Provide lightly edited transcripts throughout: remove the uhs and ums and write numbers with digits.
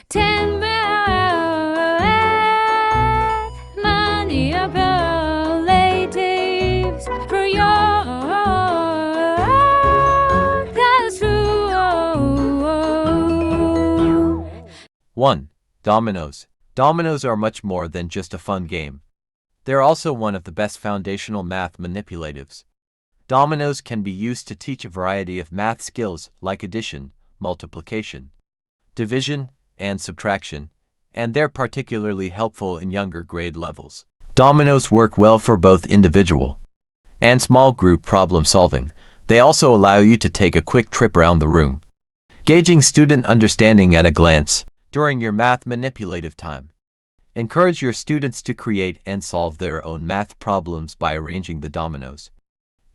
10 math manipulatives for your classroom. 1. Dominoes. Dominoes are much more than just a fun game. They're also one of the best foundational math manipulatives. Dominoes can be used to teach a variety of math skills like addition, multiplication, division, and subtraction, and they're particularly helpful in younger grade levels. Dominoes work well for both individual and small group problem solving. They also allow you to take a quick trip around the room, gauging student understanding at a glance. During your math manipulative time, encourage your students to create and solve their own math problems by arranging the dominoes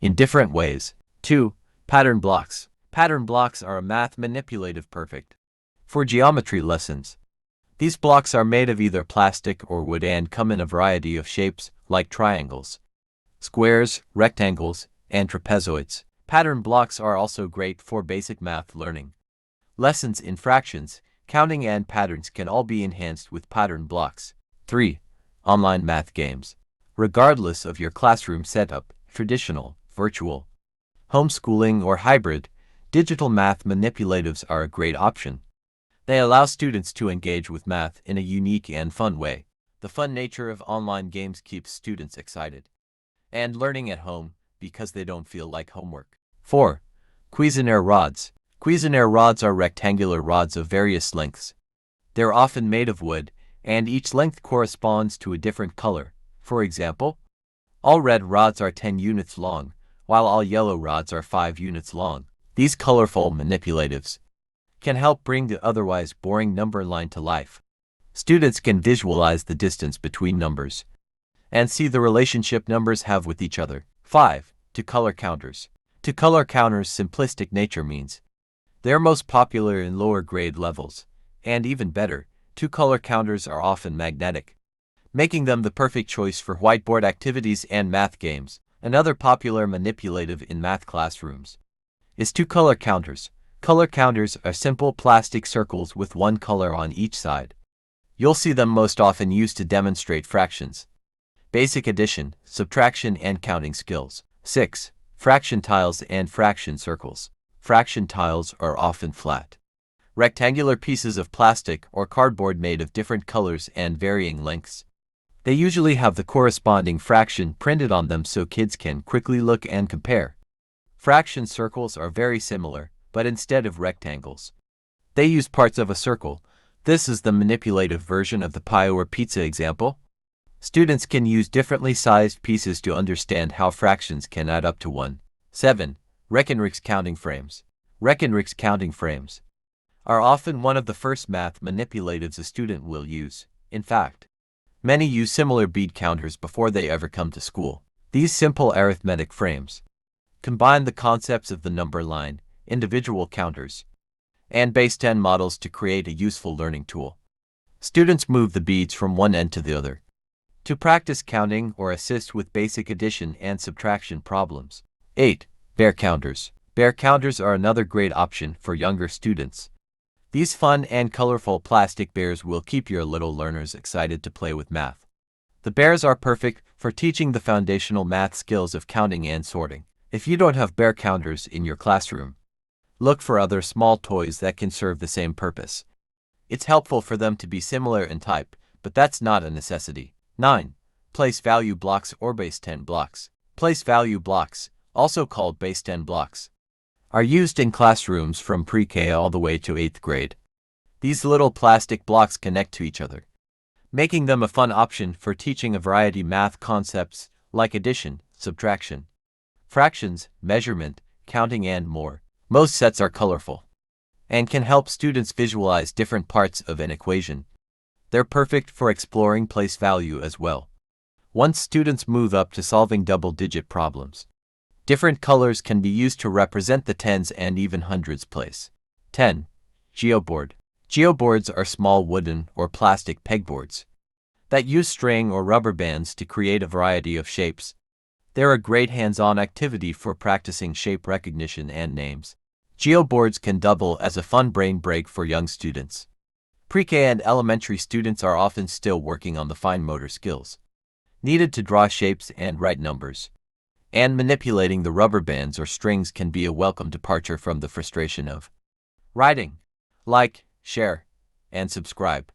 in different ways. 2. Pattern blocks. Pattern blocks are a math manipulative perfect for geometry lessons. These blocks are made of either plastic or wood and come in a variety of shapes like triangles, squares, rectangles, and trapezoids. Pattern blocks are also great for basic math learning. Lessons in fractions, counting, and patterns can all be enhanced with pattern blocks. 3. Online math games. Regardless of your classroom setup, traditional, virtual, homeschooling, or hybrid, digital math manipulatives are a great option. They allow students to engage with math in a unique and fun way. The fun nature of online games keeps students excited and learning at home because they don't feel like homework. 4. Cuisinart rods. Cuisinart rods are rectangular rods of various lengths. They're often made of wood, and each length corresponds to a different color. For example, all red rods are 10 units long, while all yellow rods are 5 units long. These colorful manipulatives can help bring the otherwise boring number line to life. Students can visualize the distance between numbers and see the relationship numbers have with each other. 5. Two-color counters. Two-color counters' simplistic nature means they're most popular in lower grade levels, and even better, two-color counters are often magnetic, making them the perfect choice for whiteboard activities and math games. Another popular manipulative in math classrooms is two-color counters. Color counters are simple plastic circles with one color on each side. You'll see them most often used to demonstrate fractions, basic addition, subtraction, and counting skills. 6. Fraction tiles and fraction circles. Fraction tiles are often flat, rectangular pieces of plastic or cardboard made of different colors and varying lengths. They usually have the corresponding fraction printed on them so kids can quickly look and compare. Fraction circles are very similar, but instead of rectangles, they use parts of a circle. This is the manipulative version of the pie or pizza example. Students can use differently sized pieces to understand how fractions can add up to 1. 7. Rechenrichs counting frames. Rechenrichs counting frames are often one of the first math manipulatives a student will use. In fact, many use similar bead counters before they ever come to school. These simple arithmetic frames combine the concepts of the number line, individual counters, and base 10 models to create a useful learning tool. Students move the beads from one end to the other to practice counting or assist with basic addition and subtraction problems. 8. Bear counters. Bear counters are another great option for younger students. These fun and colorful plastic bears will keep your little learners excited to play with math. The bears are perfect for teaching the foundational math skills of counting and sorting. If you don't have bear counters in your classroom, look for other small toys that can serve the same purpose. It's helpful for them to be similar in type, but that's not a necessity. 9. Place value blocks or base 10 blocks. Place value blocks, also called base 10 blocks, are used in classrooms from pre-K all the way to 8th grade. These little plastic blocks connect to each other, making them a fun option for teaching a variety of math concepts like addition, subtraction, fractions, measurement, counting, and more. Most sets are colorful and can help students visualize different parts of an equation. They're perfect for exploring place value as well. Once students move up to solving double-digit problems, different colors can be used to represent the tens and even hundreds place. 10. Geoboard. Geoboards are small wooden or plastic pegboards that use string or rubber bands to create a variety of shapes. They're a great hands-on activity for practicing shape recognition and names. Geoboards can double as a fun brain break for young students, Pre-K and elementary students are often still working on the fine motor skills needed to draw shapes and write numbers. And manipulating the rubber bands or strings can be a welcome departure from the frustration of writing. Like, share, and subscribe.